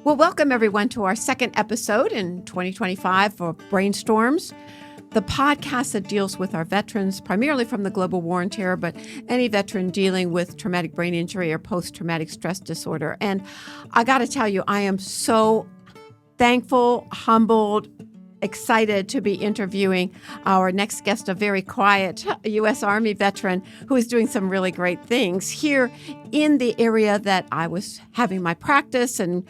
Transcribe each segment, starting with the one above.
Well, welcome everyone to our second episode in 2025 for Brainstorms, the podcast that deals with our veterans, primarily from the global war and terror, but any veteran dealing with traumatic brain injury or post-traumatic stress disorder. And I got to tell you, I am so thankful, humbled, excited to be interviewing our next guest, a very quiet U.S. Army veteran who is doing some really great things here in the area that I was having my practice and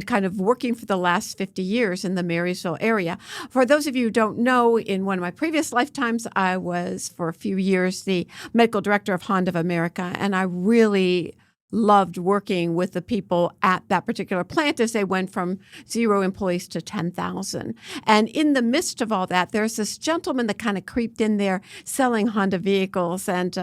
kind of working for the last 50 years in the Marysville area. For those of you who don't know, in one of my previous lifetimes, I was for a few years the medical director of Honda of America, and I really loved working with the people at that particular plant as they went from 0 employees to 10,000. And in the midst of all that, there's this gentleman that kind of creeped in there selling Honda vehicles, and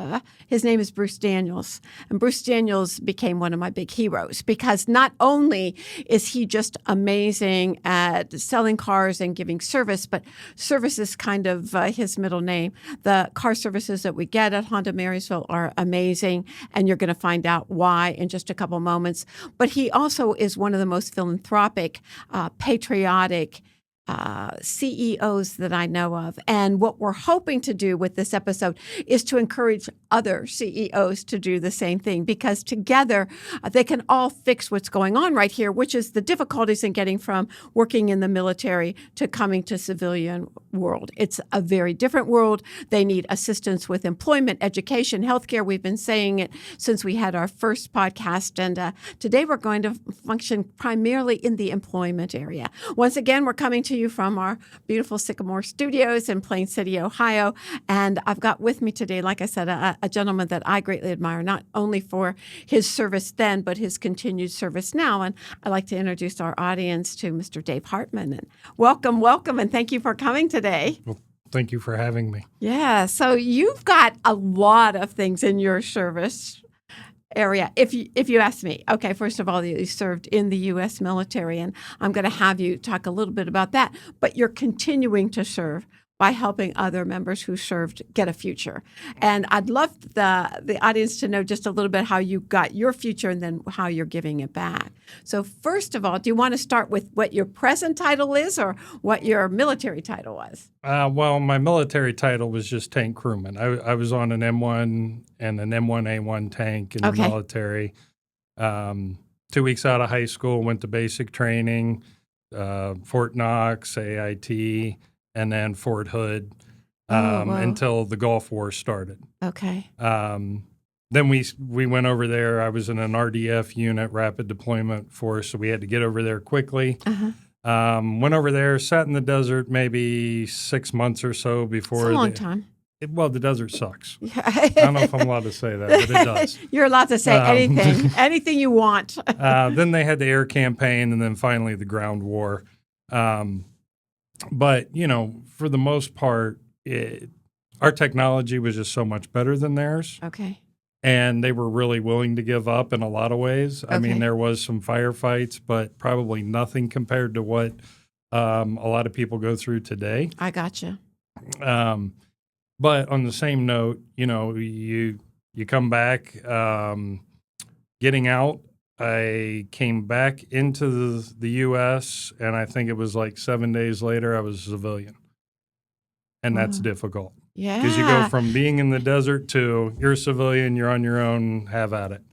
his name is Bruce Daniels. And Bruce Daniels became one of my big heroes because not only is he just amazing at selling cars and giving service, but service is kind of his middle name. The car services that we get at Honda Marysville are amazing, and you're going to find out why in just a couple moments. But he also is one of the most philanthropic, patriotic CEOs that I know of. And what we're hoping to do with this episode is to encourage other CEOs to do the same thing, because together they can all fix what's going on right here, which is the difficulties in getting from working in the military to coming to civilian world. It's a very different world. They need assistance with employment, education, healthcare. We've been saying it since we had our first podcast. And today we're going to function primarily in the employment area. Once again, we're coming to you from our beautiful Sycamore Studios in Plain City, Ohio. And I've got with me today, like I said, a gentleman that I greatly admire, not only for his service then, but his continued service now. And I'd like to introduce our audience to Mr. Dave Hartman. And welcome, and thank you for coming today. Well, thank you for having me. Yeah, so you've got a lot of things in your service area. If you ask me, okay, first of all, you served in the U.S. military, and I'm going to have you talk a little bit about that. But you're continuing to serve by helping other members who served get a future. And I'd love the audience to know just a little bit how you got your future and then how you're giving it back. So first of all, do you want to start with what your present title is or what your military title was? Well, my military title was just tank crewman. I was on an M1 and an M1A1 tank in the military. 2 weeks out of high school, went to basic training, Fort Knox, AIT, and then Fort Hood until the Gulf War started. Okay. Then we went over there. I was in an RDF unit, Rapid Deployment Force, so we had to get over there quickly. Went over there, sat in the desert maybe 6 months or so before. It's a long time. The desert sucks. I don't know if I'm allowed to say that, but it does. You're allowed to say anything you want. Then they had the air campaign, and then finally the ground war. But, for the most part, our technology was just so much better than theirs. Okay. And they were really willing to give up in a lot of ways. I mean, there was some firefights, but probably nothing compared to what a lot of people go through today. I gotcha. But on the same note, you come back, getting out. I came back into the U.S., and I think it was like 7 days later, I was a civilian. And that's difficult. Yeah. Because you go from being in the desert to you're a civilian, you're on your own, have at it.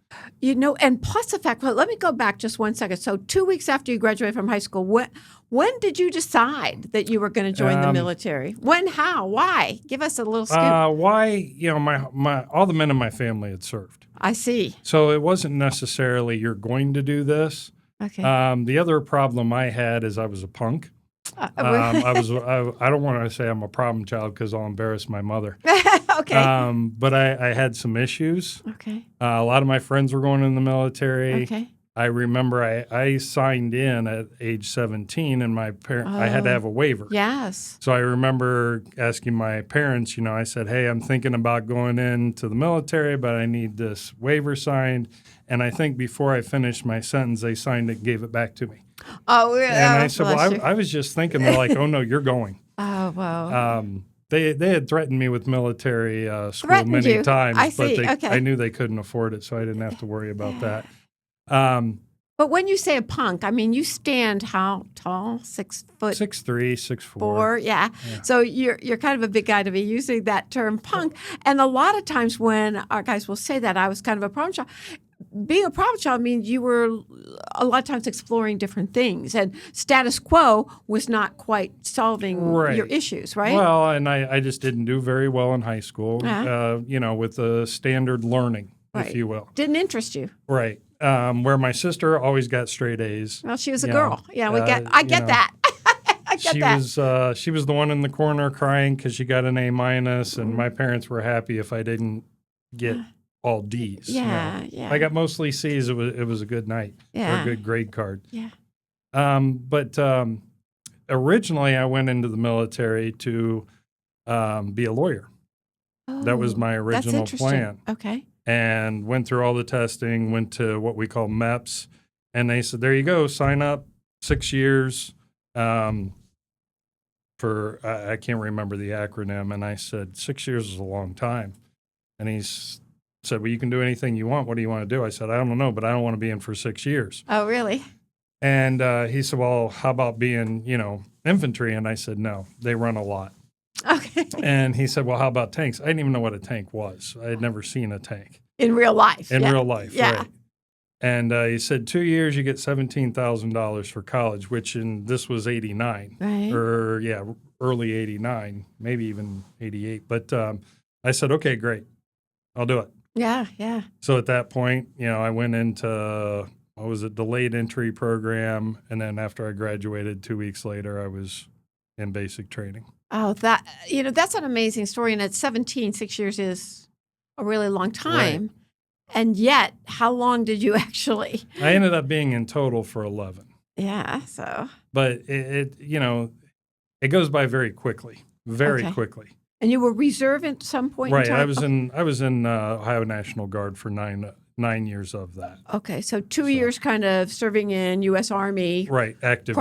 And plus the fact, let me go back just 1 second. So 2 weeks after you graduated from high school, when did you decide that you were going to join the military? When, how, why? Give us a little scoop. Why? My all the men in my family had served. I see. So it wasn't necessarily you're going to do this. Okay. The other problem I had is I was a punk. I don't want to say I'm a problem child because I'll embarrass my mother. Okay. But I had some issues. Okay. A lot of my friends were going in the military. Okay. I remember I signed in at age 17, and my I had to have a waiver. Yes. So I remember asking my parents, I said, hey, I'm thinking about going into the military, but I need this waiver signed. And I think before I finished my sentence, they signed it and gave it back to me. Oh, yeah. And I said, well, I was just thinking, they're like, oh, no, you're going. Oh, wow. They had threatened me with military school many times, but I knew they couldn't afford it, so I didn't have to worry about that. But when you say a punk, I mean, you stand how tall? 6 foot? 6'3", 6'4". 4, yeah. So you're kind of a big guy to be using that term punk. And a lot of times when our guys will say that, I was kind of a problem child. Being a problem child means you were a lot of times exploring different things, and status quo was not quite solving your issues, right? Well, and I just didn't do very well in high school, with the standard learning, if you will. Didn't interest you. Right. Where my sister always got straight A's. Well, she was a girl. Yeah, I get that. I get that. She was the one in the corner crying because she got an A-, and my parents were happy if I didn't get all D's. Yeah, yeah. I got mostly C's. It was a good night. Yeah. Or a good grade card. Yeah. But originally I went into the military to be a lawyer. Oh, that was my original plan. Okay. And went through all the testing, went to what we call MEPS, and they said, there you go, sign up, 6 years for, I can't remember the acronym, and I said, 6 years is a long time. And he said, well, you can do anything you want. What do you want to do? I said, I don't know, but I don't want to be in for 6 years. Oh, really? And he said, well, how about being, infantry? And I said, no, they run a lot. Okay. And he said, well, how about tanks? I didn't even know what a tank was. I had never seen a tank. In real life. In real life, right. And he said, 2 years, you get $17,000 for college, this was 89. Right. Or, early 89, maybe even 88. But I said, okay, great. I'll do it. Yeah, yeah. So at that point, I went into, delayed entry program. And then after I graduated 2 weeks later, I was in basic training. Oh, that's an amazing story. And at 17, 6 years is a really long time. Right. And yet, how long did you actually? I ended up being in total for 11. Yeah, so. But it goes by very quickly, quickly. And you were reserve at some point right. in time? I was in Ohio National Guard for nine years of that. Okay, so 2 years kind of serving in U.S. Army. Right, active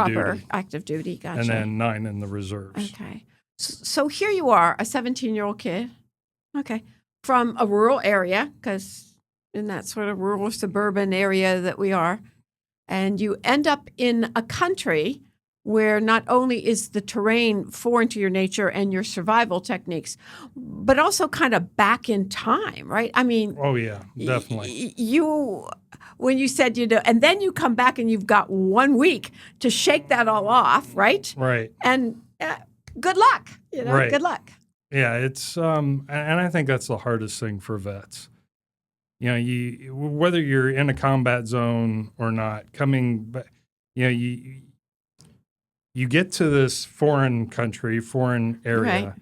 duty, gotcha. And then 9 in the reserves. Okay. So here you are, a 17-year-old kid, okay, from a rural area, because in that sort of rural suburban area that we are, and you end up in a country where not only is the terrain foreign to your nature and your survival techniques, but also kind of back in time, right? I mean, oh yeah, definitely. When you said, and then you come back and you've got 1 week to shake that all off, right? Right. And good luck, right. Good luck. Yeah, it's and I think that's the hardest thing for vets. Whether you're in a combat zone or not, coming back, you get to this foreign country, foreign area, right.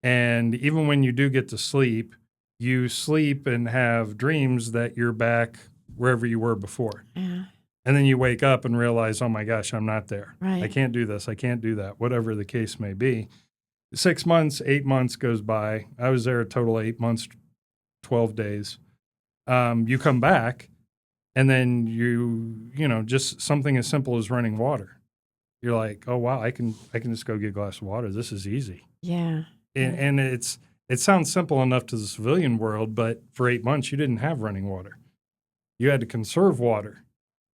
And even when you do get to sleep, you sleep and have dreams that you're back wherever you were before. Yeah. And then you wake up and realize, oh my gosh, I'm not there. Right. I can't do this. I can't do that, whatever the case may be. 6 months, 8 months goes by. I was there a total of 8 months, 12 days. You come back, and then just something as simple as running water. You're like, oh wow, I can just go get a glass of water. This is easy. Yeah. And it sounds simple enough to the civilian world, but for 8 months you didn't have running water. You had to conserve water.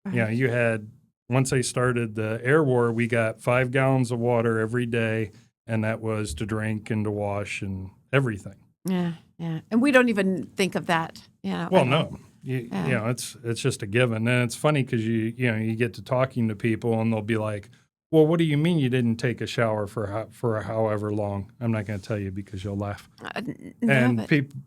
Right. You had, once they started the air war, we got 5 gallons of water every day, and that was to drink and to wash and everything. Yeah, yeah. And we don't even think of that. Well, no. It's just a given. And it's funny because you get to talking to people and they'll be like, well, what do you mean you didn't take a shower for however long? I'm not going to tell you because you'll laugh.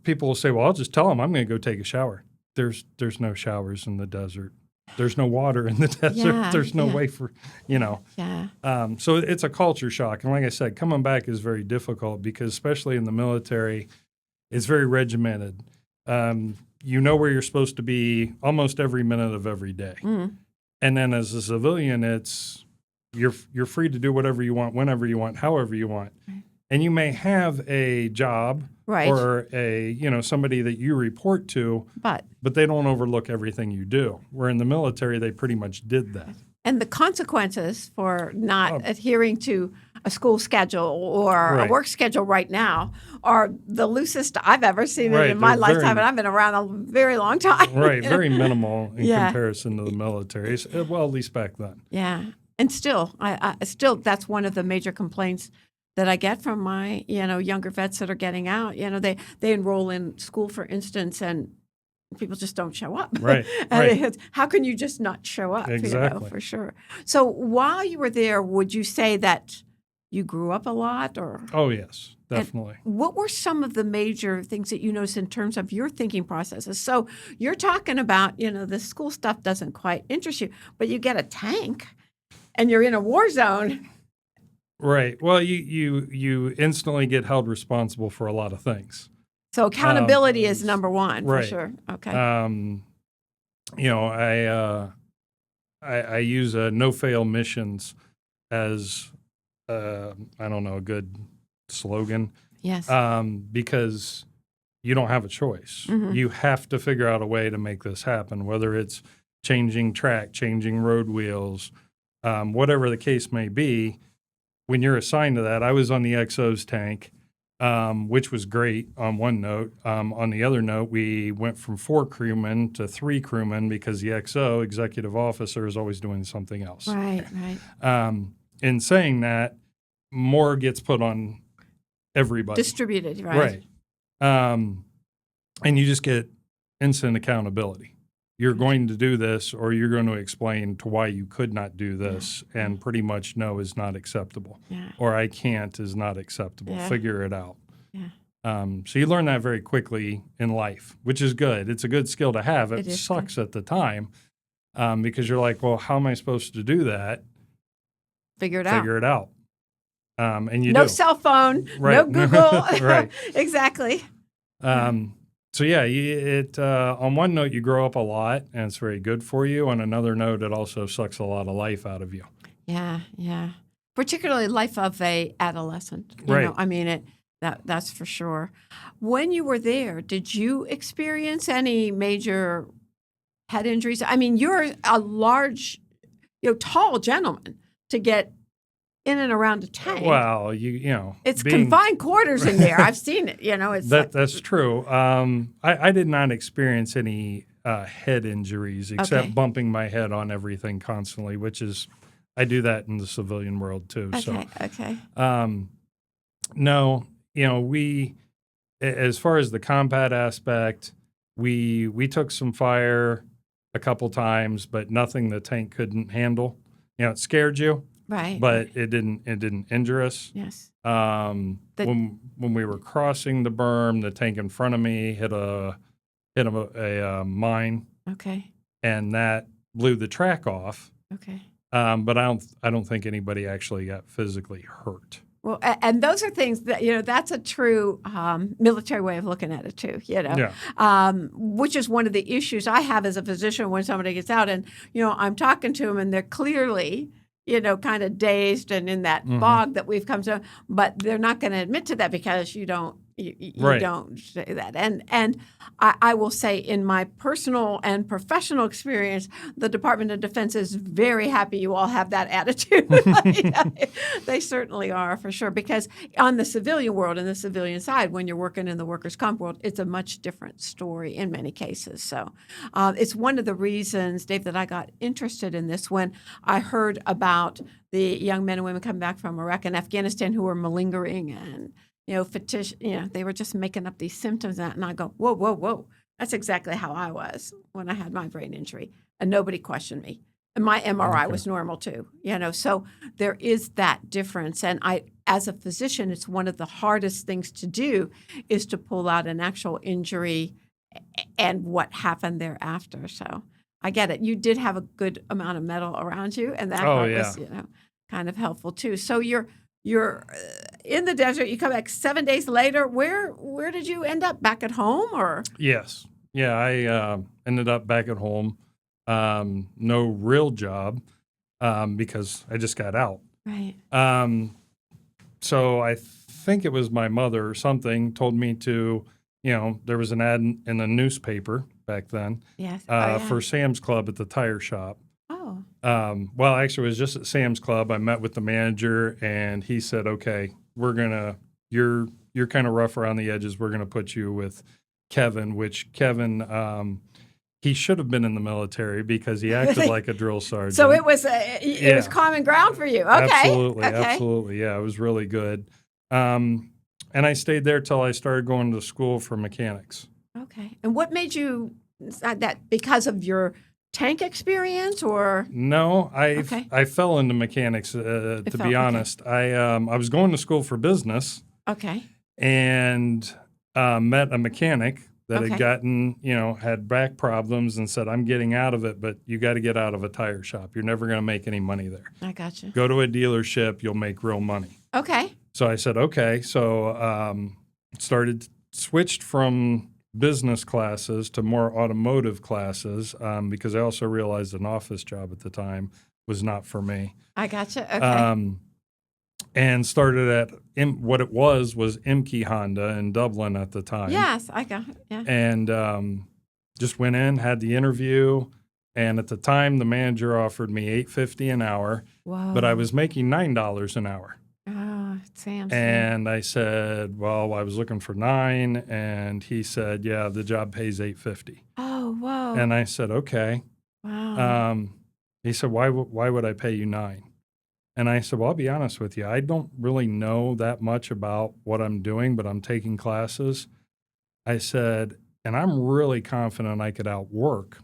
People will say, well, I'll just tell them I'm going to go take a shower. There's no showers in the desert. There's no water in the desert. Yeah, There's no way for, Yeah. So it's a culture shock. And like I said, coming back is very difficult because especially in the military, it's very regimented. You know where you're supposed to be almost every minute of every day. Mm. And then as a civilian, it's you're free to do whatever you want, whenever you want, however you want. Right. And you may have a job right. or somebody that you report to, but they don't overlook everything you do. Where in the military, they pretty much did that. And the consequences for not adhering to a school schedule or a work schedule right now are the loosest I've ever seen it in my lifetime, and I've been around a very long time. Right, very minimal in comparison to the military. Well, at least back then. Yeah, and still, I still that's one of the major complaints that I get from my younger vets that are getting out. They enroll in school, for instance, and people just don't show up. Right. How can you just not show up? Exactly. For sure. So while you were there, would you say that you grew up a lot? Or Oh, yes, definitely. And what were some of the major things that you noticed in terms of your thinking processes? So you're talking about, the school stuff doesn't quite interest you, but you get a tank and you're in a war zone. Right. Well, you instantly get held responsible for a lot of things. So accountability is number one, for right. sure. Okay. I use no-fail missions as, I don't know, a good slogan. Yes. Because you don't have a choice. Mm-hmm. You have to figure out a way to make this happen, whether it's changing track, changing road wheels, whatever the case may be. When you're assigned to that, I was on the XO's tank, which was great on one note. On the other note, we went from 4 crewmen to 3 crewmen because the XO, executive officer, is always doing something else. Right, right. In saying that, more gets put on everybody. Distributed, right. Right. And you just get instant accountability. You're going to do this, or you're going to explain to why you could not do this, and pretty much no is not acceptable, or I can't is not acceptable. Figure it out. Yeah. So you learn that very quickly in life, which is good. It's a good skill to have. It sucks at the time because you're like, well, how am I supposed to do that? Figure it out. And you no do. Cell phone, right. no Google. Right. Exactly. So yeah, on one note, you grow up a lot, and it's very good for you. On another note, it also sucks a lot of life out of you. Yeah, yeah. Particularly life of a adolescent. Right. I mean, that's for sure. When you were there, did you experience any major head injuries? I mean, you're a large, tall gentleman to get in and around a tank. Well, it's confined quarters in there. I've seen it. It's that's true. I did not experience any head injuries except bumping my head on everything constantly, which is I do that in the civilian world too. Okay. No, we as far as the combat aspect, we took some fire a couple times, but nothing the tank couldn't handle. It scared you. Right. But it didn't injure us. Yes. When we were crossing the berm, the tank in front of me hit a mine. Okay. And that blew the track off. Okay. But I don't think anybody actually got physically hurt. Well, and those are things that, that's a true military way of looking at it too, which is one of the issues I have as a physician when somebody gets out and, I'm talking to them and they're clearly kind of dazed and in that fog that we've come to, but they're not going to admit to that because you don't say that. And I will say in my personal and professional experience, the Department of Defense is very happy you all have that attitude. They certainly are, for sure, because on the civilian world and the civilian side, when you're working in the workers' comp world, it's a much different story in many cases. So it's one of the reasons, Dave, that I got interested in this when I heard about the young men and women coming back from Iraq and Afghanistan who were malingering and they were just making up these symptoms, and I go, whoa. That's exactly how I was when I had my brain injury, and nobody questioned me. And my MRI was normal too, So there is that difference, and as a physician, it's one of the hardest things to do is to pull out an actual injury and what happened thereafter. So I get it. You did have a good amount of metal around you, and that was, kind of helpful too. So you're in the desert. You come back 7 days later. Where did you end up? Back at home, or? Yes. Yeah, I ended up back at home. No real job because I just got out. Right. So I think it was my mother or something told me to, there was an ad in the newspaper back then. Yes. For Sam's Club at the tire shop. Oh. Well, actually, it was just at Sam's Club. I met with the manager, and he said, "Okay, you're kind of rough around the edges. We're gonna put you with Kevin." Which Kevin, he should have been in the military because he acted like a drill sergeant. So it was common ground for you. Okay. Absolutely, okay. absolutely. Yeah, it was really good. And I stayed there till I started going to school for mechanics. Okay. And what made you that because of your tank experience or? No, I fell into mechanics, to be honest. Okay. I was going to school for business. Okay. And met a mechanic that had gotten, had back problems and said, "I'm getting out of it, but you got to get out of a tire shop. You're never going to make any money there. I gotcha. Go to a dealership, you'll make real money." Okay. So I said, okay. So switched from business classes to more automotive classes because I also realized an office job at the time was not for me. I gotcha. Okay. And started at what it was Imke Honda in Dublin at the time. Yes, I got it. Yeah. And just went in, had the interview, and at the time the manager offered me $8.50 an hour, but I was making $9 an hour. Oh, Sam. And I said, well, I was looking for $9, and he said, yeah, the job pays $8.50. Oh, whoa. And I said, okay. Wow. He said, why would I pay you $9? And I said, well, I'll be honest with you. I don't really know that much about what I'm doing, but I'm taking classes. I said, and I'm really confident I could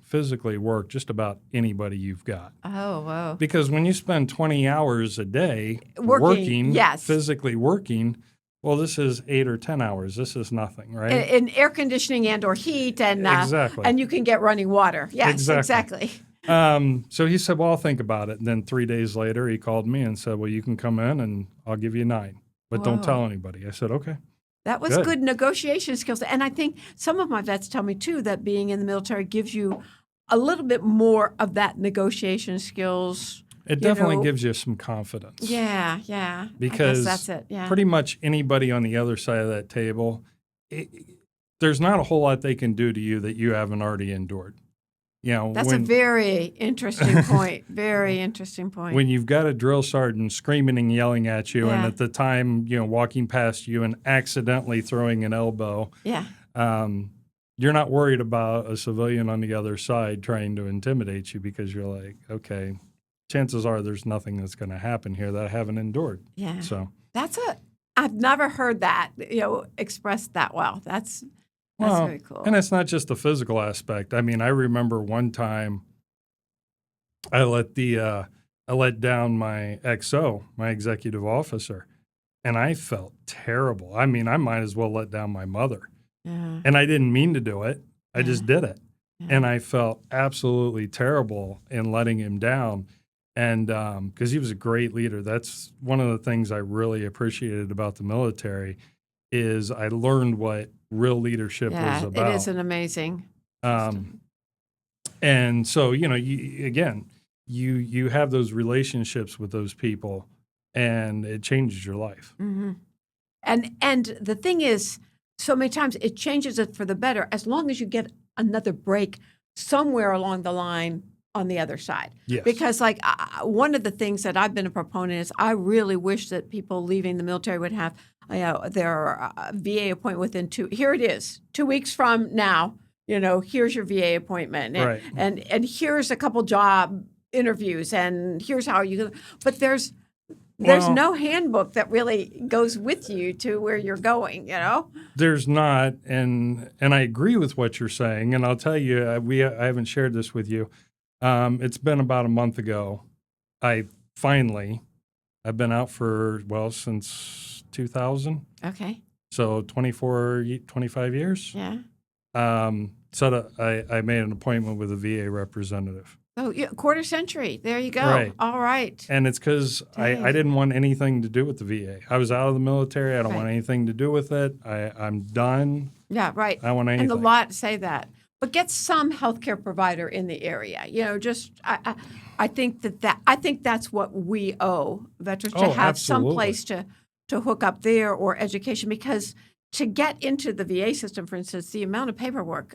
physically work just about anybody you've got. Oh, wow. Because when you spend 20 hours a day working yes. physically working, well, this is 8 or 10 hours. This is nothing, right? In air conditioning and or heat and exactly. And you can get running water. Yes, exactly. So he said, well, I'll think about it. And then 3 days later, he called me and said, well, you can come in and I'll give you $9, but don't tell anybody. I said, okay. That was good negotiation skills. And I think some of my vets tell me, too, that being in the military gives you a little bit more of that negotiation skills. It definitely gives you some confidence. Yeah, yeah. Because I guess that's it. Yeah. Pretty much anybody on the other side of that table, there's not a whole lot they can do to you that you haven't already endured. That's a very interesting point. Very interesting point. When you've got a drill sergeant screaming and yelling at you, and at the time, walking past you and accidentally throwing an elbow, you're not worried about a civilian on the other side trying to intimidate you because you're like, okay, chances are there's nothing that's going to happen here that I haven't endured. Yeah. So I've never heard that expressed that well. That's very cool. And it's not just the physical aspect. I mean, I remember one time I let down my XO, my executive officer, and I felt terrible. I mean, I might as well let down my mother. Yeah. And I didn't mean to do it. I just did it. Yeah. And I felt absolutely terrible in letting him down. And because he was a great leader. That's one of the things I really appreciated about the military is I learned what real leadership was about. It is an amazing and so, you have those relationships with those people, and it changes your life. Mm-hmm. And the thing is, so many times it changes it for the better as long as you get another break somewhere along the line on the other side. Yes. Because one of the things that I've been a proponent is I really wish that people leaving the military would have their VA appointment within 2 weeks from now, here's your VA appointment. And, right. and here's a couple job interviews and here's how you, but there's no handbook that really goes with you to where you're going, There's not. And I agree with what you're saying. And I'll tell you, I haven't shared this with you. It's been about a month ago. I've been out since 2000. Okay. So 25 years. Yeah. So I made an appointment with a VA representative. Oh, yeah, quarter century. There you go. Right. All right. And it's because I didn't want anything to do with the VA. I was out of the military. I don't want anything to do with it. I'm done. Yeah, right. I don't want anything. And a lot say that. But get some healthcare provider in the area. I think that's what we owe veterans to have some place to hook up there or education, because to get into the VA system, for instance, the amount of paperwork,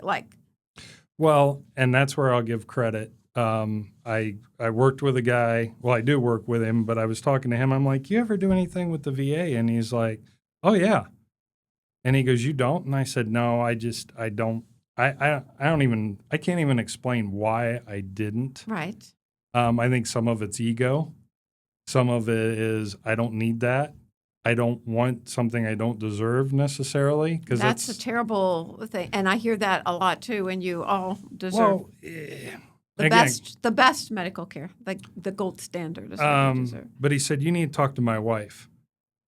Well, and that's where I'll give credit I worked with a guy. Well, I do work with him, but I was talking to him. I'm like, you ever do anything with the VA? And he's like, oh yeah. And he goes, you don't? And I said, no, I don't. I can't even explain why I didn't. Right. I think some of it's ego. Some of it is I don't need that. I don't want something I don't deserve necessarily. Because that's a terrible thing. And I hear that a lot too, when you all deserve the best medical care, like the gold standard is what you deserve. But he said, you need to talk to my wife.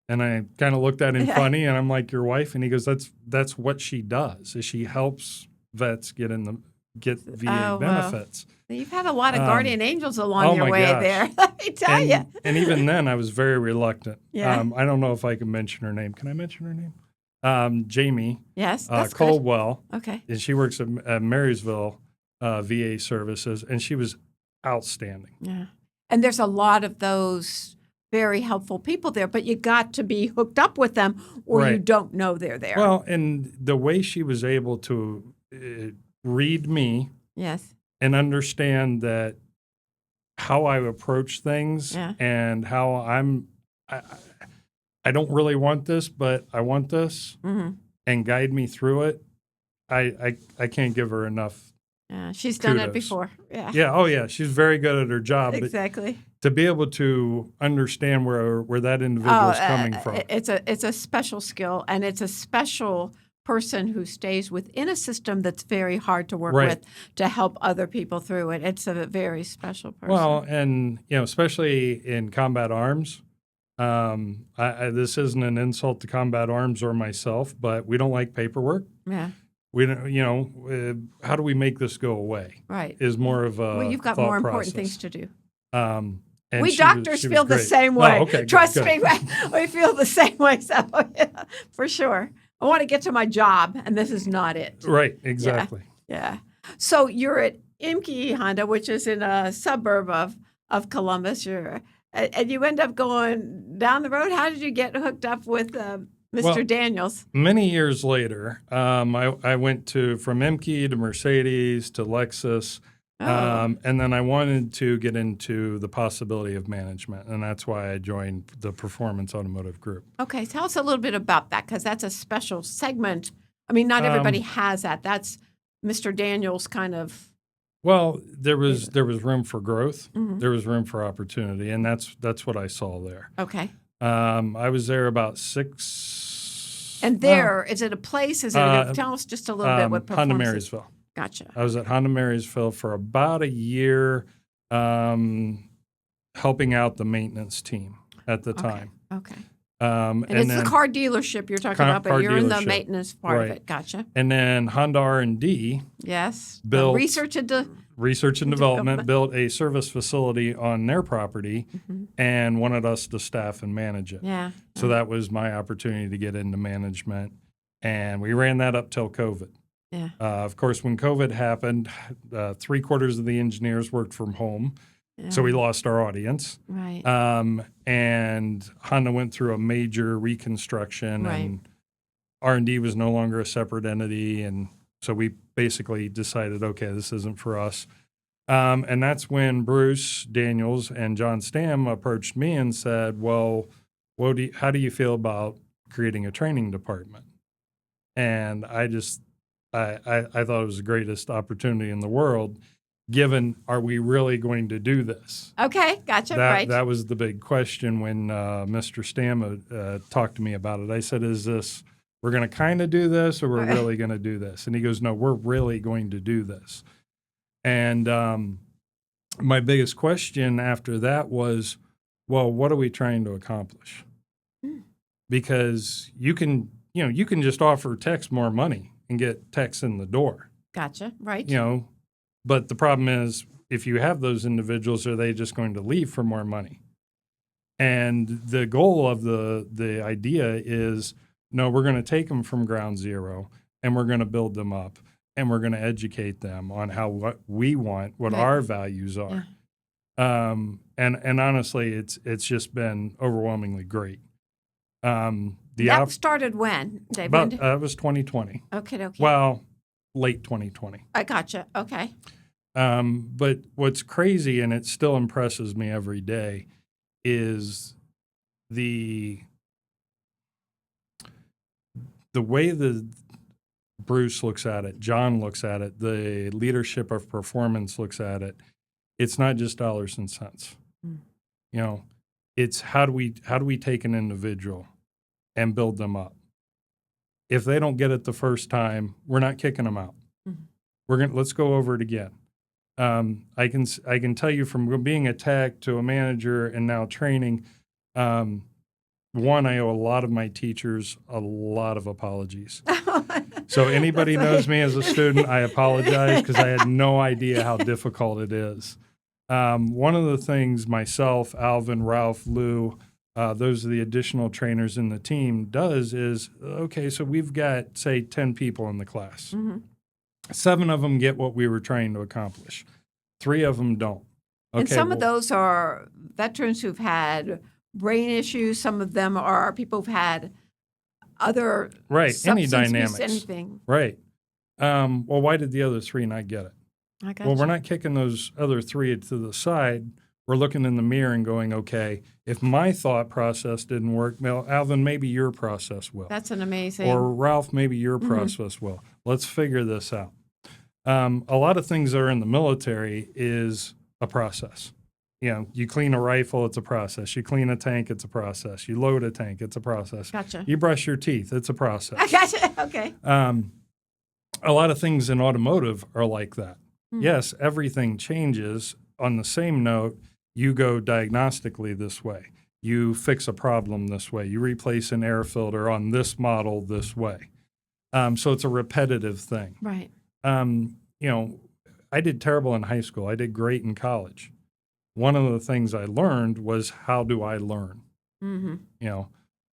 And I kind of looked at him funny, and I'm like, your wife? And he goes, that's what she does, is she helps vets get VA benefits. Well, you've had a lot of guardian angels along your way there, let me tell you. And even then, I was very reluctant. Yeah. I don't know if I can mention her name. Can I mention her name? Jamie. Yes, that's Coldwell. good. Okay. And she works at Marysville VA Services, and she was outstanding. Yeah. And there's a lot of those very helpful people there, but you got to be hooked up with them or you don't know they're there. Well, and the way she was able to read me and understand that how I approach things and how I don't really want this, but I want this, and guide me through it. I can't give her enough. Yeah, she's done it before. Yeah. Yeah. Oh, yeah. She's very good at her job. Exactly. But to be able to understand where that individual is coming from, it's a special skill, and it's a special person who stays within a system that's very hard to work with to help other people through it. It's a very special person. Well, and especially in combat arms. This isn't an insult to combat arms or myself, but we don't like paperwork. Yeah. We don't, how do we make this go away? Right. Is more of a you've got more important things to do. And we doctors feel the same way. Trust me, we feel the same way. So, yeah, for sure. I want to get to my job, and this is not it. Right, exactly. Yeah. So you're at Imke Honda, which is in a suburb of Columbus. And you end up going down the road. How did you get hooked up with Mr. Daniels? Many years later, I went from Imke to Mercedes to Lexus. And then I wanted to get into the possibility of management, and that's why I joined the Performance Automotive Group. Okay, tell us a little bit about that, because that's a special segment. I mean, not everybody has that. That's Mr. Daniels' kind of. Well, there was room for growth. Mm-hmm. There was room for opportunity, and that's what I saw there. Okay. I was there about 6. And there, is it a place? Is it? Tell us just a little bit what Performance Honda Marysville. Gotcha. I was at Honda Marysville for about a year, helping out the maintenance team at the time. Okay. And it's the car dealership you're talking about, but you're in the maintenance part of it. Gotcha. And then Honda R&D. Yes. Built research and development built a service facility on their property and wanted us to staff and manage it. Yeah. So that was my opportunity to get into management, and we ran that up till COVID. Yeah. Of course, when COVID happened, 3/4 of the engineers worked from home, so we lost our audience. Right. And Honda went through a major reconstruction, and R&D was no longer a separate entity, and so we basically decided, okay, this isn't for us. And that's when Bruce Daniels and John Stamm approached me and said, well, how do you feel about creating a training department? And I thought it was the greatest opportunity in the world, given, are we really going to do this? Okay, gotcha, That was the big question when Mr. Stamm talked to me about it. I said, we're going to kind of do this, or we're really going to do this? And he goes, no, we're really going to do this. And my biggest question after that was, well, what are we trying to accomplish? Because you can just offer techs more money and get techs in the door. Gotcha, right. But the problem is, if you have those individuals, are they just going to leave for more money? And the goal of the idea is, no, we're going to take them from ground zero, and we're going to build them up, and we're going to educate them on what we want, what our values are. Yeah. And honestly, it's just been overwhelmingly great. That started when, Dave? It was 2020. Okay. Well, late 2020. I gotcha. Okay. But what's crazy, and it still impresses me every day, is the way the Bruce looks at it, John looks at it, the leadership of performance looks at it. It's not just dollars and cents. Mm. You know, it's how do we take an individual and build them up? If they don't get it the first time, we're not kicking them out. Mm-hmm. Let's go over it again. I can tell you from being a tech to a manager and now training. One, I owe a lot of my teachers a lot of apologies. So anybody knows me as a student, I apologize because I had no idea how difficult it is. One of the things myself, Alvin, Ralph, Lou, those are the additional trainers in the team, does is, okay, so we've got, say, 10 people in the class. Mm-hmm. 7 of them get what we were trying to accomplish. 3 of them don't. Okay, and some of those are veterans who've had brain issues. Some of them are people who've had other any dynamics. Anything. Right. Well, why did the other 3 not get it? Well, we're not kicking those other 3 to the side. We're looking in the mirror and going, okay, if my thought process didn't work, well, Alvin, maybe your process will. That's an amazing. Or Ralph, maybe your process will. Let's figure this out. A lot of things that are in the military is a process. You know, you clean a rifle, it's a process. You clean a tank, it's a process. You load a tank, it's a process. Gotcha. You brush your teeth, it's a process. I gotcha. Okay. A lot of things in automotive are like that. Mm-hmm. Yes, everything changes. On the same note, you go diagnostically this way. You fix a problem this way. You replace an air filter on this model this way. So it's a repetitive thing. Right. You know, I did terrible in high school. I did great in college. One of the things I learned was, how do I learn? Mm-hmm. You know,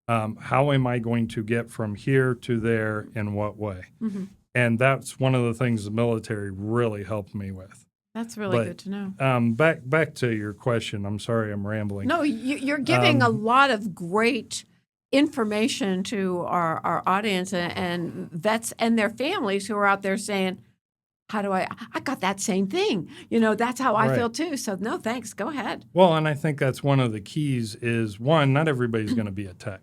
how am I going to get from here to there in what way? Mm-hmm. And that's one of the things the military really helped me with. That's really good to know. Back to your question. I'm sorry I'm rambling. No, you're giving a lot of great information to our audience and vets and their families who are out there saying, how do I got that same thing. You know, that's how I feel too. So no, thanks. Go ahead. Well, and I think that's one of the keys is, one, not everybody's going to be a tech.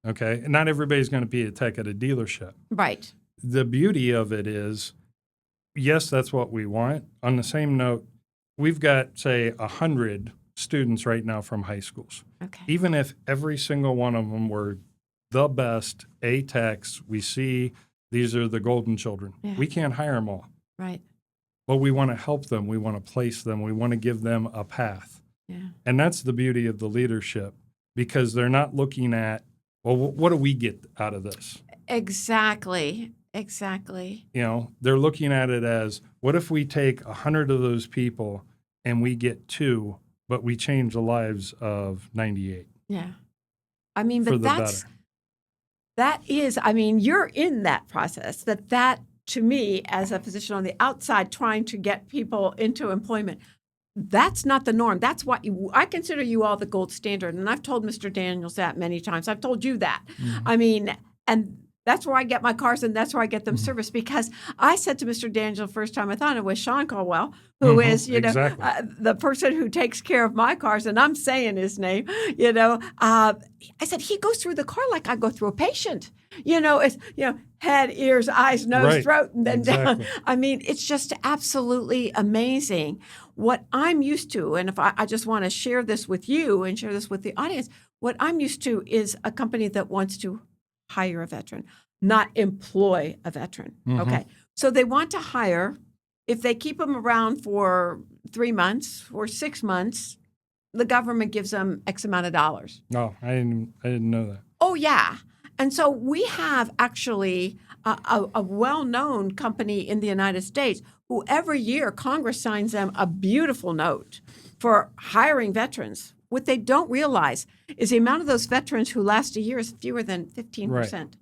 Okay. And not everybody's going to be a tech at a dealership. Right. The beauty of it is, yes, that's what we want. On the same note, we've got, say, 100 students right now from high schools. Okay. Even if every single one of them were the best A-techs, we see these are the golden children. Yeah. We can't hire them all. Right. But we want to help them. We want to place them. We want to give them a path. Yeah. And that's the beauty of the leadership, because they're not looking at, well, what do we get out of this? Exactly. You know, they're looking at it as, what if we take 100 of those people and we get 2, but we change the lives of 98? Yeah. I mean, but that is, I mean, you're in that process. That to me, as a physician on the outside trying to get people into employment, that's not the norm. That's why I consider you all the gold standard. And I've told Mr. Daniels that many times. I've told you that. Mm-hmm. I mean, and that's where I get my cars, and that's where I get them serviced. Because I said to Mr. Daniel the first time, I thought it was Sean Caldwell, who is, you know, the person who takes care of my cars, and I'm saying his name, you know. I said, he goes through the car like I go through a patient. You know, it's, you know, head, ears, eyes, nose, throat, and then down. I mean, it's just absolutely amazing. What I'm used to, and if I just want to share this with you and share this with the audience, what I'm used to is a company that wants to hire a veteran, not employ a veteran. Mm-hmm. Okay. So they want to hire. If they keep them around for 3 months or 6 months, the government gives them X amount of dollars. No, I didn't know that. Oh, yeah. And so we have actually a well-known company in the United States who every year Congress signs them a beautiful note for hiring veterans. What they don't realize is the amount of those veterans who last a year is fewer than 15%. Right.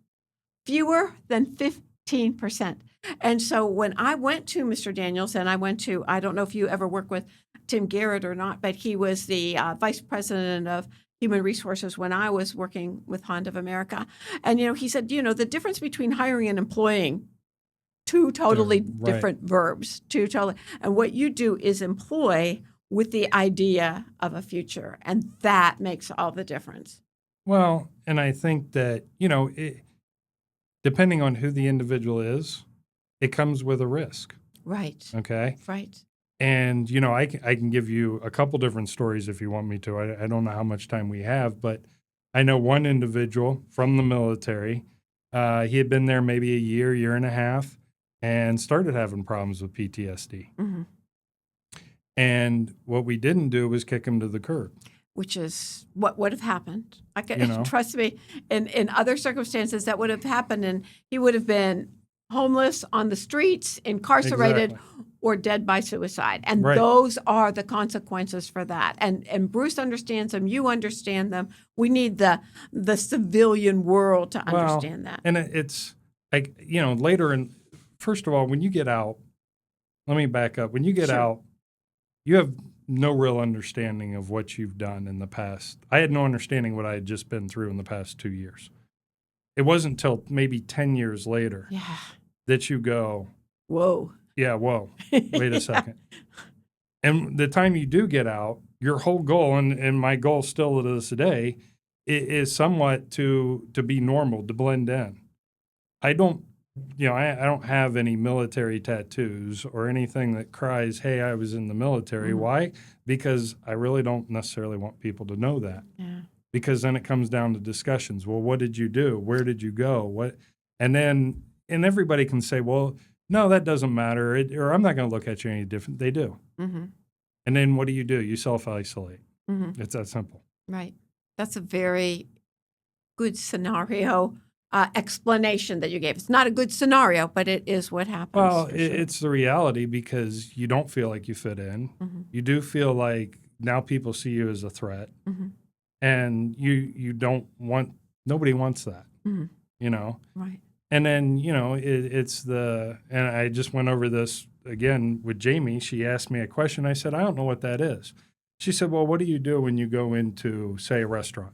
Fewer than 15%. And so when I went to Mr. Daniels, and I don't know if you ever worked with Tim Garrett or not, but he was the vice president of Human Resources when I was working with Honda of America. And, you know, he said, you know, the difference between hiring and employing two totally Right. different verbs, and what you do is employ with the idea of a future, and that makes all the difference. Well, and I think that, depending on who the individual is, it comes with a risk. Right. Okay. Right. And, I can give you a couple different stories if you want me to. I don't know how much time we have, but I know one individual from the military. He had been there maybe a year and a half, and started having problems with PTSD. Mm-hmm. And what we didn't do was kick him to the curb. Which is what would have happened. Trust me, in other circumstances that would have happened, and he would have been homeless on the streets, incarcerated, Exactly. or dead by suicide. And Right. those are the consequences for that. And Bruce understands them. You understand them. We need the civilian world to understand that. And it's like, later first of all, when you get out, let me back up. When you get Sure. out, you have no real understanding of what you've done in the past. I had no understanding what I had just been through in the past 2 years. It wasn't until maybe 10 years later Yeah. that you go, Whoa. yeah, whoa, wait a second. And the time you do get out, your whole goal, and my goal still to this day, is somewhat to be normal, to blend in. I don't have any military tattoos or anything that cries, hey, I was in the military. Mhm. Why? Because I really don't necessarily want people to know that. Yeah. Because then it comes down to discussions. Well, what did you do? Where did you go? What? And everybody can say, well, no, that doesn't matter, or I'm not going to look at you any different. They do. Mm-hmm. And then what do? You self-isolate. Mm-hmm. It's that simple. Right. That's a very good scenario explanation that you gave. It's not a good scenario, but it is what happens. Well, for sure. it's the reality, because you don't feel like you fit in. Mm-hmm. You do feel like now people see you as a threat, Mm-hmm. and you don't want. Nobody wants that. Mm-hmm. Right. And then and I just went over this again with Jamie. She asked me a question. I said, I don't know what that is. She said, well, what do you do when you go into, say, a restaurant?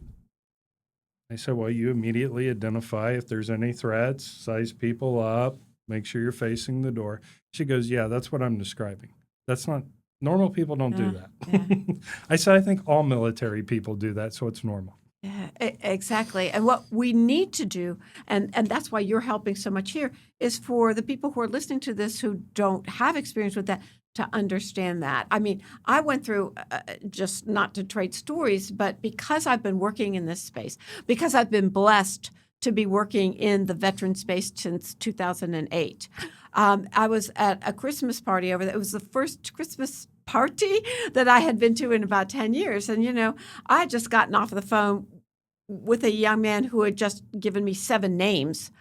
I said, well, you immediately identify if there's any threats, size people up, make sure you're facing the door. She goes, yeah, that's what I'm describing. That's not, normal people don't do that. Yeah. I said, I think all military people do that, so it's normal. Yeah, exactly. And what we need to do, and that's why you're helping so much here, is for the people who are listening to this who don't have experience with that to understand that. I mean, I went through, just not to trade stories, but because I've been working in this space, because I've been blessed to be working in the veteran space since 2008. I was at a Christmas party over there. It was the first Christmas party that I had been to in about 10 years. And, I had just gotten off the phone with a young man who had just given me 7 names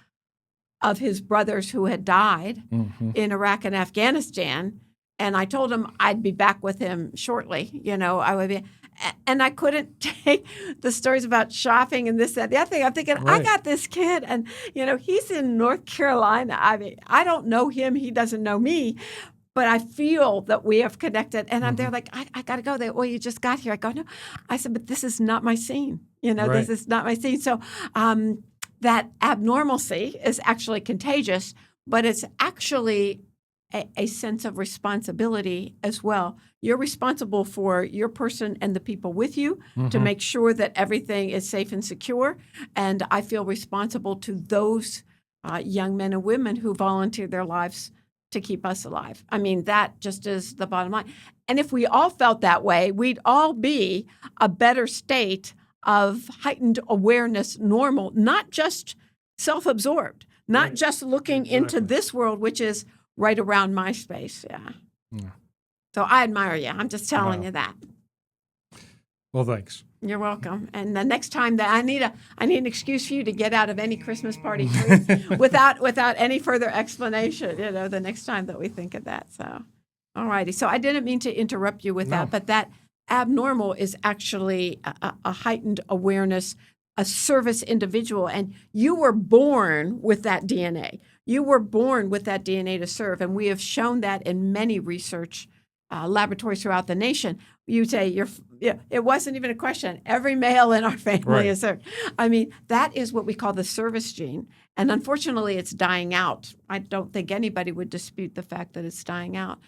of his brothers who had died in Iraq and Afghanistan. And I told him I'd be back with him shortly. I would be. And I couldn't take the stories about shopping and this, that, the other thing. I'm thinking, Right. I got this kid, and, he's in North Carolina. I mean, I don't know him. He doesn't know me. But I feel that we have connected. And I'm there like, I got to go there. Well, you just got here. I go, no. I said, but this is not my scene. Right. This is not my scene. So that abnormalcy is actually contagious, but it's actually a sense of responsibility as well. You're responsible for your person and the people with you to make sure that everything is safe and secure. And I feel responsible to those young men and women who volunteer their lives to keep us alive. I mean, that just is the bottom line. And if we all felt that way, we'd all be a better state of heightened awareness, normal, not just self-absorbed, not Right. just looking into Exactly. this world, which is right around my space. Yeah. So I admire you. I'm just telling Wow. you that. Well, thanks. You're welcome. And the next time that I need an excuse for you to get out of any Christmas party please, without any further explanation, the next time that we think of that. So, all righty. So I didn't mean to interrupt you with No. that, but that abnormal is actually a heightened awareness, a service individual. And you were born with that DNA. You were born with that DNA to serve. And we have shown that in many research laboratories throughout the nation, you say it wasn't even a question. Every male in our family is served. I mean, that is what we call the service gene. And unfortunately, it's dying out. I don't think anybody would dispute the fact that it's dying out.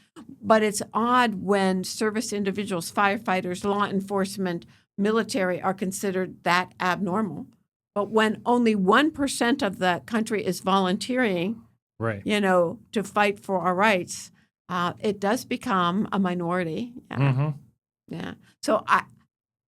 But it's odd when service individuals, firefighters, law enforcement, military are considered that abnormal. But when only 1% of the country is volunteering, to fight for our rights, it does become a minority. Yeah. Mm-hmm. Yeah. So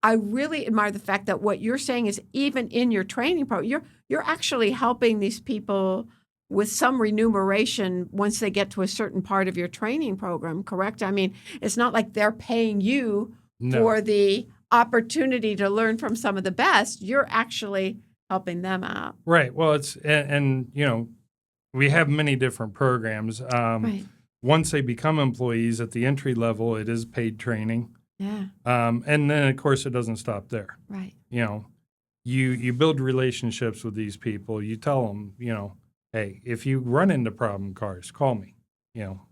I really admire the fact that what you're saying is even in your training program, you're actually helping these people with some remuneration once they get to a certain part of your training program, correct? I mean, it's not like they're paying you for the opportunity to learn from some of the best. You're actually helping them out. Right. Well, and we have many different programs. Once they become employees at the entry level, it is paid training. Yeah. And then, of course, it doesn't stop there. Right. You build relationships with these people. You tell them, hey, if you run into problem cars, call me,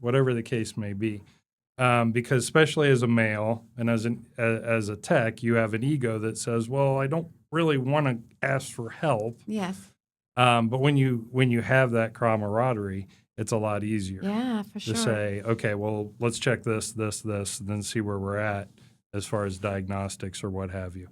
whatever the case may be. Because especially as a male and as a tech, you have an ego that says, well, I don't really want to ask for help. Yes. But when you have that camaraderie, it's a lot easier. Yeah, for sure. To say, okay, well, let's check this, and then see where we're at as far as diagnostics or what have you.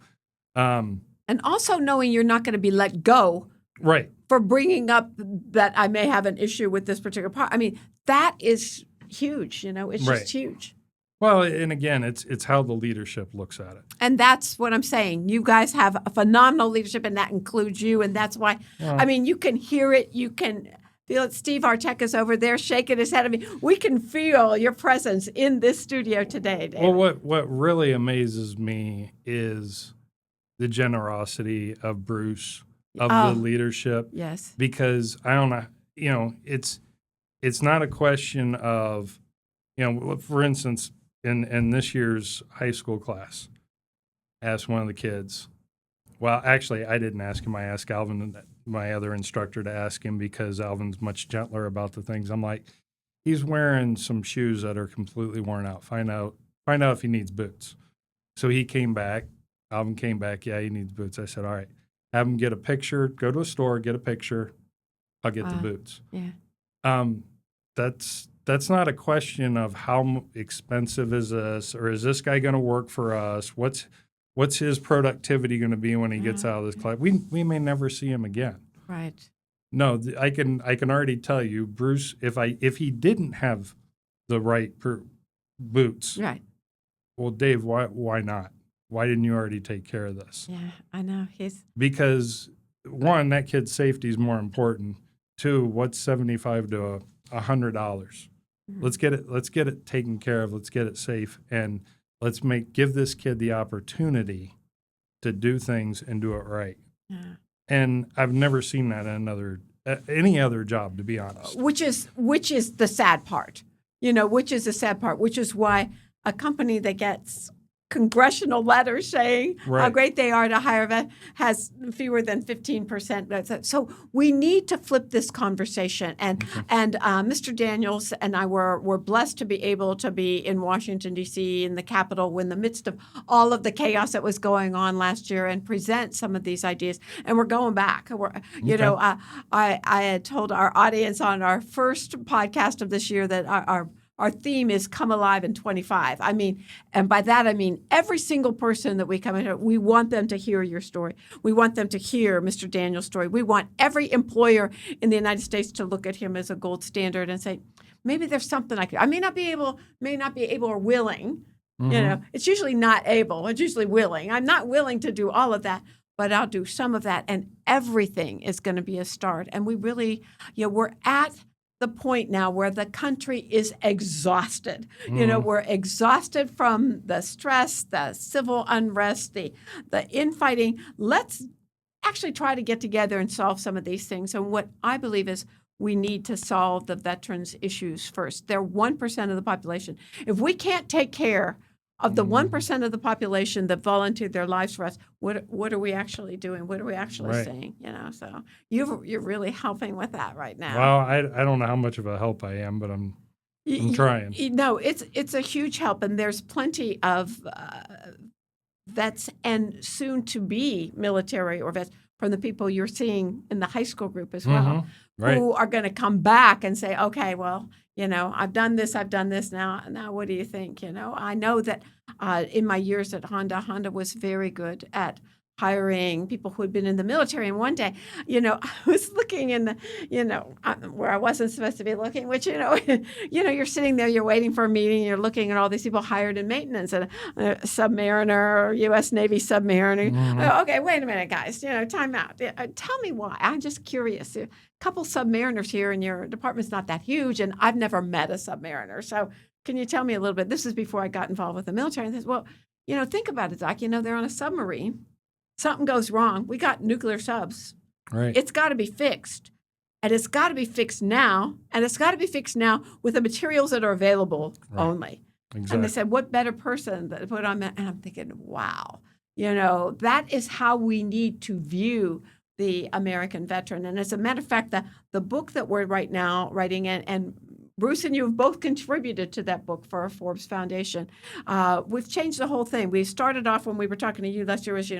And also knowing you're not going to be let go. Right. For bringing up that I may have an issue with this particular part. I mean, that is huge. It's just huge. Well, and again, it's how the leadership looks at it. And that's what I'm saying. You guys have a phenomenal leadership, and that includes you. And that's why, you can hear it. You can feel it. Steve, our tech, is over there shaking his head at me. We can feel your presence in this studio today, David. Well, what really amazes me is the generosity of Bruce, of the leadership. Yes. Because I don't know, it's not a question of, for instance, in this year's high school class, asked one of the kids. Well, actually, I didn't ask him. I asked Alvin, my other instructor, to ask him because Alvin's much gentler about the things. I'm like, he's wearing some shoes that are completely worn out. Find out if he needs boots. So he came back. Alvin came back. Yeah, he needs boots. I said, all right, have him get a picture. Go to a store, get a picture. I'll get the boots. Yeah. That's not a question of how expensive is this, or is this guy going to work for us? What's his productivity going to be when he gets out of this class? We may never see him again. Right. No, I can already tell you, Bruce. If he didn't have the right boots, right. Well, Dave, why not? Why didn't you already take care of this? Yeah, I know. Because one, that kid's safety is more important. Two, what's $75 to $100? Mm-hmm. Let's get it taken care of. Let's get it safe, and let's give this kid the opportunity to do things and do it right. Yeah. And I've never seen that in any other job, to be honest. Which is the sad part, which is the sad part, which is why a company that gets congressional letters saying how great they are to hire vet has fewer than 15%. So we need to flip this conversation. And Mr. Daniels and I were blessed to be able to be in Washington, D.C., in the Capitol, in the midst of all of the chaos that was going on last year, and present some of these ideas. And we're going back. I had told our audience on our first podcast of this year that our theme is Come Alive in 25. And by that I mean every single person that we come in here, we want them to hear your story. We want them to hear Mr. Daniel's story. We want every employer in the United States to look at him as a gold standard and say, maybe there's something I could. I may not be able or willing. Mm-hmm. It's usually not able. It's usually willing. I'm not willing to do all of that, but I'll do some of that, and everything is going to be a start. And we really, we're at the point now where the country is exhausted. Mm. We're exhausted from the stress, the civil unrest, the infighting. Let's actually try to get together and solve some of these things. And what I believe is we need to solve the veterans' issues first. They're 1% of the population. If we can't take care of the 1% of the population that volunteered their lives for us, what are we actually doing? What are we actually saying? So you're really helping with that right now. Well, I don't know how much of a help I am, but I'm I'm trying. No, it's a huge help, and there's plenty of vets and soon to be military or vets from the people you're seeing in the high school group as well, Right. who are going to come back and say, okay, well, I've done this now. Now, what do you think? I know that in my years at Honda was very good at hiring people who had been in the military. And one day, I was looking in the, where I wasn't supposed to be looking, which, you're sitting there, you're waiting for a meeting, you're looking at all these people hired in maintenance, and a submariner or U.S. Navy submariner. Okay, wait a minute, guys, time out. Tell me why. I'm just curious. A couple submariners here, and your department's not that huge, and I've never met a submariner. So can you tell me a little bit? This is before I got involved with the military. And I said, well, think about it, Doc. They're on a submarine. Something goes wrong. We got nuclear subs. Right. It's got to be fixed. And it's got to be fixed now. And it's got to be fixed now with the materials that are available only. Exactly. And they said, what better person to put on that? And I'm thinking, wow, that is how we need to view the American veteran. And as a matter of fact, the book that we're writing, and Bruce and you have both contributed to that book for our Forbes Foundation. We've changed the whole thing. We started off when we were talking to you, Lester, as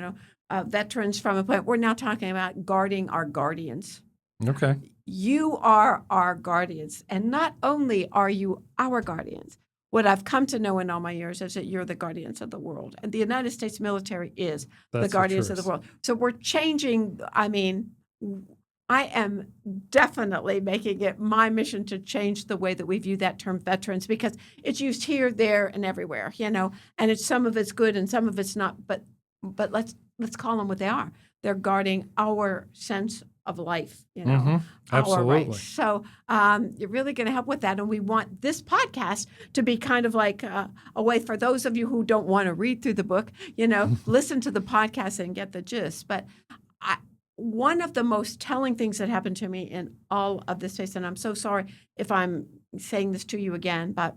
veterans from a point. We're now talking about guarding our guardians. Okay. You are our guardians. And not only are you our guardians, what I've come to know in all my years is that you're the guardians of the world. And the United States military is the guardians of the world. So we're changing. I am definitely making it my mission to change the way that we view that term veterans, because it's used here, there, and everywhere, and some of it's good and some of it's not. But let's call them what they are. They're guarding our sense of life, our Absolutely. rights. So you're really going to help with that. And we want this podcast to be kind of like a way for those of you who don't want to read through the book, listen to the podcast and get the gist. But one of the most telling things that happened to me in all of this space, and I'm so sorry if I'm saying this to you again, but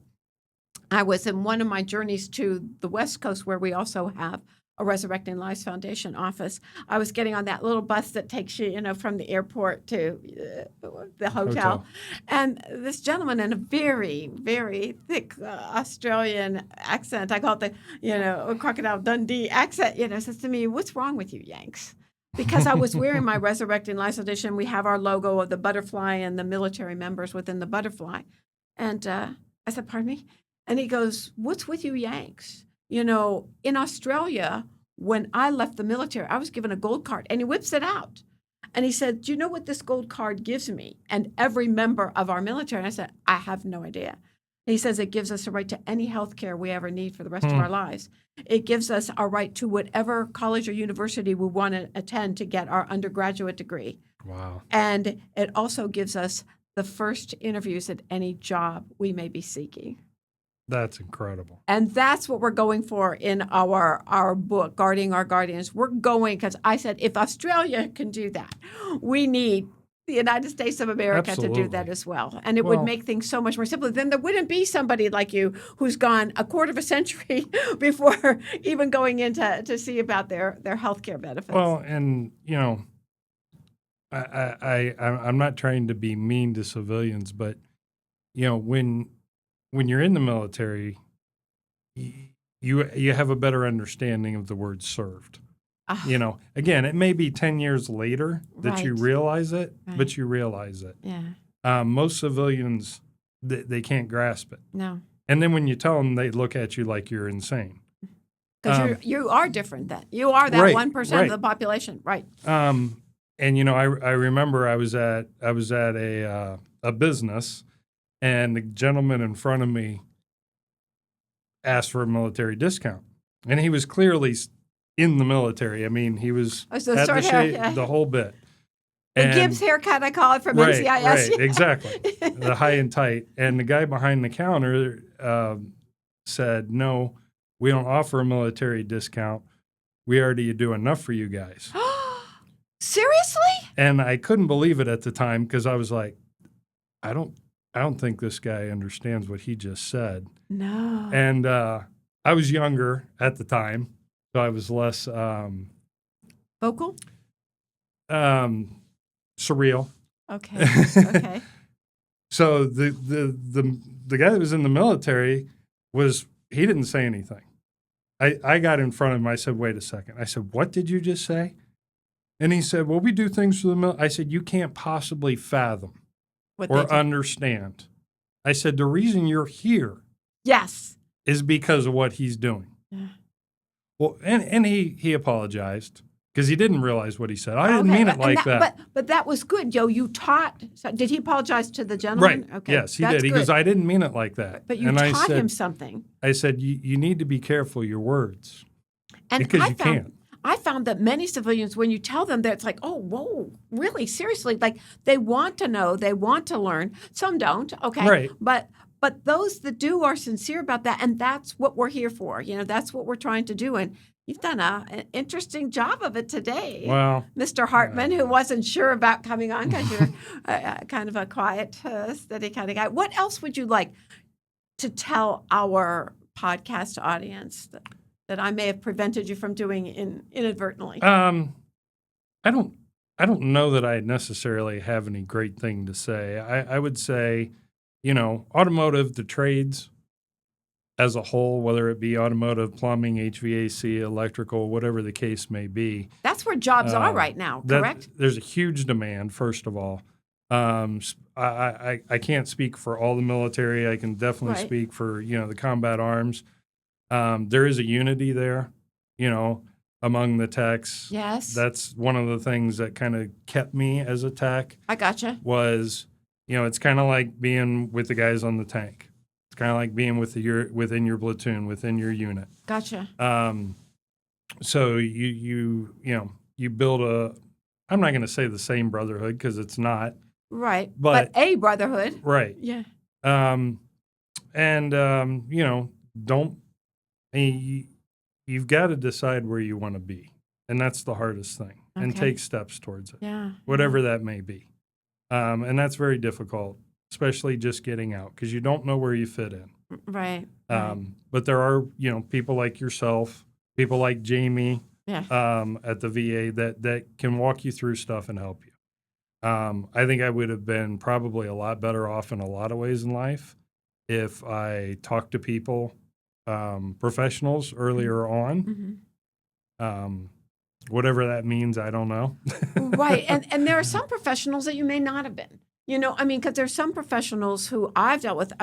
I was in one of my journeys to the West Coast, where we also have a Resurrecting Lives Foundation office. I was getting on that little bus that takes you, from the airport to the hotel. And this gentleman in a very, very thick Australian accent, I call it the, Crocodile Dundee accent, says to me, "What's wrong with you, Yanks?" Because I was wearing my Resurrecting Lives edition. We have our logo of the butterfly and the military members within the butterfly. And I said, "Pardon me?" And he goes, "What's with you Yanks? In Australia, when I left the military, I was given a gold card." And he whips it out. And he said, "Do you know what this gold card gives me and every member of our military?" And I said, "I have no idea." He says it gives us a right to any health care we ever need for the rest of our lives. It gives us a right to whatever college or university we want to attend to get our undergraduate degree. Wow. And it also gives us the first interviews at any job we may be seeking. That's incredible. And that's what we're going for in our book, Guarding Our Guardians. We're going, because I said, if Australia can do that, we need the United States of America to do that as well. And it would make things so much more simple. Then there wouldn't be somebody like you who's gone a quarter of a century before even going in to see about their health care benefits. Well, and, I'm not trying to be mean to civilians, but, when you're in the military, you have a better understanding of the word served. Again, it may be 10 years later that you realize it, but you realize it. Yeah. Most civilians, they can't grasp it. No. And then when you tell them, they look at you like you're insane. Because you are different then. You are that 1% of the population. Right. And, I remember I was at a business, and the gentleman in front of me asked for a military discount. And he was clearly in the military. I mean, he was had the shape, the whole bit. The Gibbs haircut, I call it, from NCIS. Right, exactly. The high and tight. And the guy behind the counter said, "No, we don't offer a military discount. We already do enough for you guys." Seriously? And I couldn't believe it at the time, because I was like, I don't think this guy understands what he just said. No. And I was younger at the time, so I was less vocal? Surreal. Okay. So the guy that was in the military he didn't say anything. I got in front of him. I said, wait a second. I said, what did you just say? And he said, well, we do things for the military. I said, you can't possibly fathom or understand. I said, the reason you're here is because of what he's doing. Yeah. Well, and he apologized because he didn't realize what he said. I didn't mean it like that. But that was good. You taught. So did he apologize to the gentleman? Right. Okay. Yes, he did. He goes, I didn't mean it like that. But you taught him something. I said, you need to be careful your words because you can't. I found that many civilians, when you tell them that, it's like, oh, whoa, really, seriously, like they want to know, they want to learn. Some don't, okay, right? But those that do are sincere about that, and that's what we're here for. That's what we're trying to do, and you've done an interesting job of it today. Well, Mr. Hartman, who wasn't sure about coming on because you're kind of a quiet, steady kind of guy. What else would you like to tell our podcast audience that I may have prevented you from doing inadvertently? I don't know that I necessarily have any great thing to say. I would say, automotive, the trades as a whole, whether it be automotive, plumbing, HVAC, electrical, whatever the case may be. That's where jobs are right now, correct? There's a huge demand, first of all. I can't speak for all the military. I can definitely speak for, the combat arms. There is a unity there, among the techs. Yes. That's one of the things that kind of kept me as a tech. I gotcha. Was, it's kind of like being with the guys on the tank. It's kind of like being within your platoon, within your unit. Gotcha. So you build I'm not going to say the same brotherhood because it's not. Right. But a brotherhood. Right. Yeah. You've got to decide where you want to be, and that's the hardest thing, and take steps towards it, whatever that may be. And that's very difficult, especially just getting out, because you don't know where you fit in. Right. But there are, people like yourself, people like Jamie at the VA that can walk you through stuff and help you. I think I would have been probably a lot better off in a lot of ways in life if I talked to people, professionals earlier on. Mm-hmm. Whatever that means, I don't know. Right. And there are some professionals that you may not have been, because there's some professionals who I've dealt with,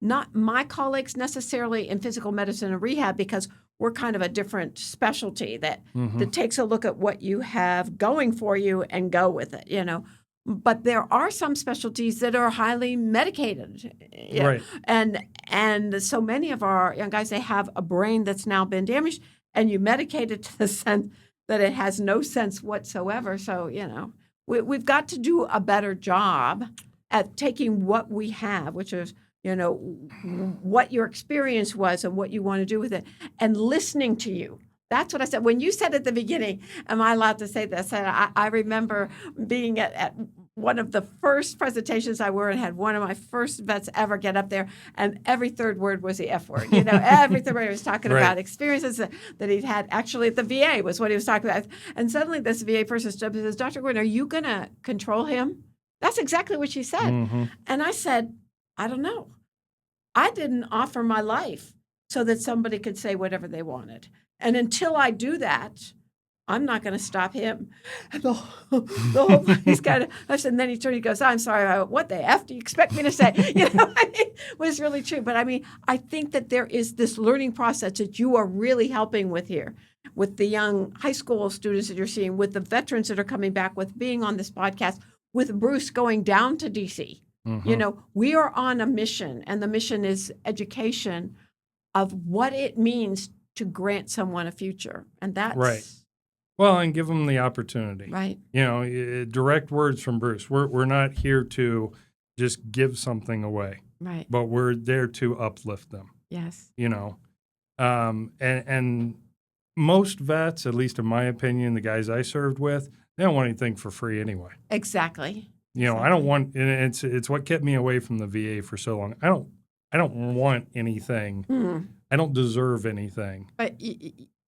not my colleagues necessarily in physical medicine and rehab, because we're kind of a different specialty that takes a look at what you have going for you and go with it, But there are some specialties that are highly medicated. Right. And so many of our young guys, they have a brain that's now been damaged, and you medicate it to the sense that it has no sense whatsoever. So, we've got to do a better job at taking what we have, which is, what your experience was and what you want to do with it, and listening to you. That's what I said. When you said at the beginning, am I allowed to say this? And I remember being at one of the first presentations I were and had one of my first vets ever get up there, and every third word was the F word. Every third word he was talking about experiences that he'd had actually at the VA was what he was talking about. And suddenly this VA person stood up and says, Dr. Gordon, are you going to control him? That's exactly what she said. Mm-hmm. And I said, I don't know. I didn't offer my life so that somebody could say whatever they wanted. And until I do that, I'm not going to stop him. And the whole he's kind of, and then he turned, he goes, I'm sorry, what the F do you expect me to say? It was really true. But I think that there is this learning process that you are really helping with here, with the young high school students that you're seeing, with the veterans that are coming back, with being on this podcast, with Bruce going down to DC. Mm-hmm. We are on a mission, and the mission is education of what it means to grant someone a future. And that's right. Well, and give them the opportunity. Right. Direct words from Bruce. We're not here to just give something away. Right. But we're there to uplift them. Yes. And most vets, at least in my opinion, the guys I served with, they don't want anything for free anyway. Exactly. I don't want, and it's what kept me away from the VA for so long. I don't want anything. Mm. I don't deserve anything. But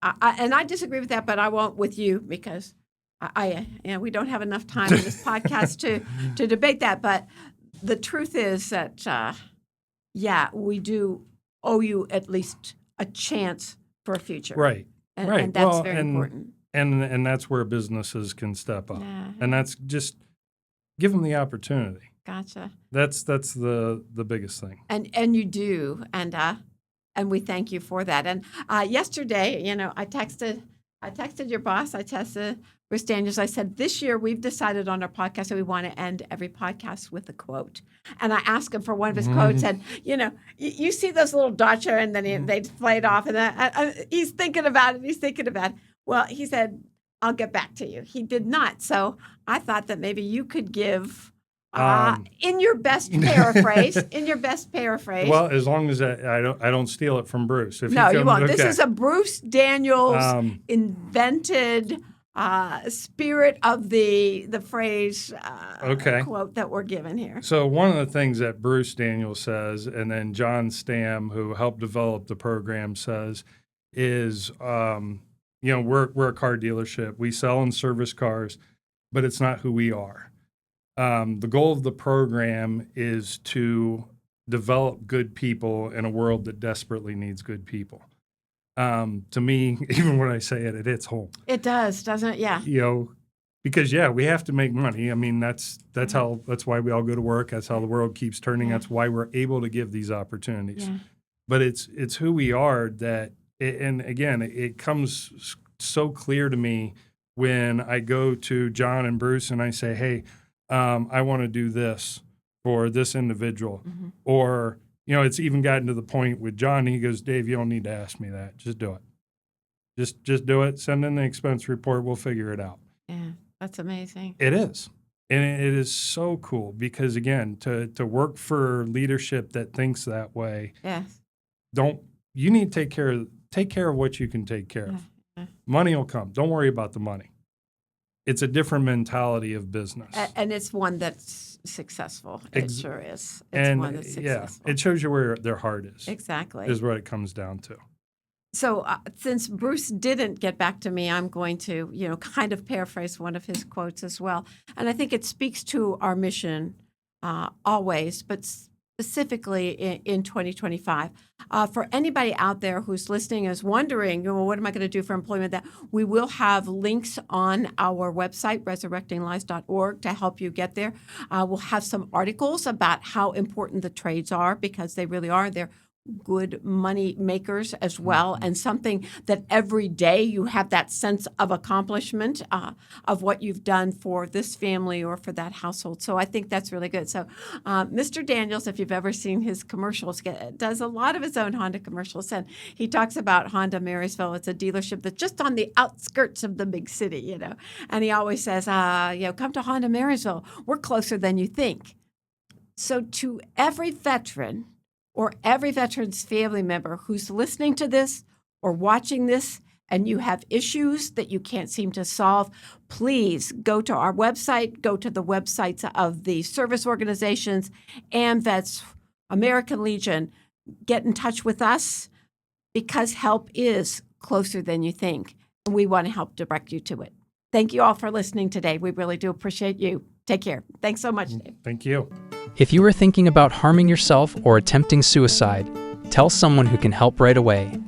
I disagree with that, but I won't with you, because we don't have enough time in this podcast to debate that. But the truth is that, we do owe you at least a chance for a future. Right. And that's very important. And that's where businesses can step up. Yeah. And that's just give them the opportunity. Gotcha. That's the biggest thing. And you do, and we thank you for that. And yesterday, I texted your boss. I texted Bruce Daniels. I said, this year we've decided on our podcast that we want to end every podcast with a quote. And I asked him for one of his quotes. And you see those little dots here, and then they played off, and he's thinking about it. Well, he said, I'll get back to you. He did not. So I thought that maybe you could give. In your best paraphrase. Well, as long as I don't steal it from Bruce. You won't. Okay. This is a Bruce Daniels invented spirit of the phrase quote that we're given here. So one of the things that Bruce Daniels says, and then John Stam, who helped develop the program, says is, we're a car dealership. We sell and service cars, but it's not who we are. The goal of the program is to develop good people in a world that desperately needs good people. To me, even when I say it, it hits home. It does, doesn't it? Yeah. Because we have to make money. I mean, that's why we all go to work. That's how the world keeps turning. Yeah. That's why we're able to give these opportunities. Yeah. But it's who we are and again, it comes so clear to me when I go to John and Bruce and I say, hey, I want to do this for this individual. Mm-hmm. Or, it's even gotten to the point with John, he goes, Dave, you don't need to ask me that. Just do it. Just do it. Send in the expense report. We'll figure it out. Yeah, that's amazing. It is. And it is so cool because, again, to work for leadership that thinks that way, yes. You need to take care of what you can take care of. Yeah. Money will come. Don't worry about the money. It's a different mentality of business. And it's one that's successful. It sure is. It's one that's successful. Yeah, it shows you where their heart is. Exactly. Is what it comes down to. So since Bruce didn't get back to me, I'm going to, kind of paraphrase one of his quotes as well. And I think it speaks to our mission always, but specifically in 2025. For anybody out there who's listening is wondering, what am I going to do for employment? That we will have links on our website, resurrectinglives.org, to help you get there. We'll have some articles about how important the trades are because they really are. They're good money makers as well, and something that every day you have that sense of accomplishment of what you've done for this family or for that household. So I think that's really good. So Mr. Daniels, if you've ever seen his commercials, does a lot of his own Honda commercials, and he talks about Honda Marysville. It's a dealership that's just on the outskirts of the big city, and he always says, come to Honda Marysville. We're closer than you think. So to every veteran or every veteran's family member who's listening to this or watching this and you have issues that you can't seem to solve, please go to our website, go to the websites of the service organizations, AMVETS, American Legion. Get in touch with us because help is closer than you think, and we want to help direct you to it. Thank you all for listening today. We really do appreciate you. Take care. Thanks so much, Dave. Thank you. If you are thinking about harming yourself or attempting suicide, tell someone who can help right away.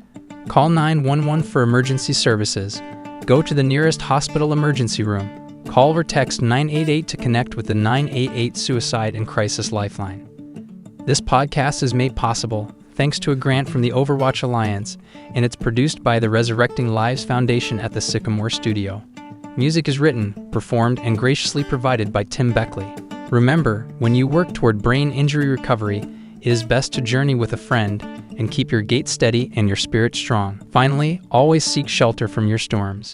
Call 911 for emergency services. Go to the nearest hospital emergency room. Call or text 988 to connect with the 988 Suicide and Crisis Lifeline. This podcast is made possible thanks to a grant from the Overwatch Alliance, and it's produced by the Resurrecting Lives Foundation at the Sycamore Studio. Music is written, performed, and graciously provided by Tim Beckley. Remember, when you work toward brain injury recovery, it is best to journey with a friend and keep your gait steady and your spirit strong. Finally, always seek shelter from your storms.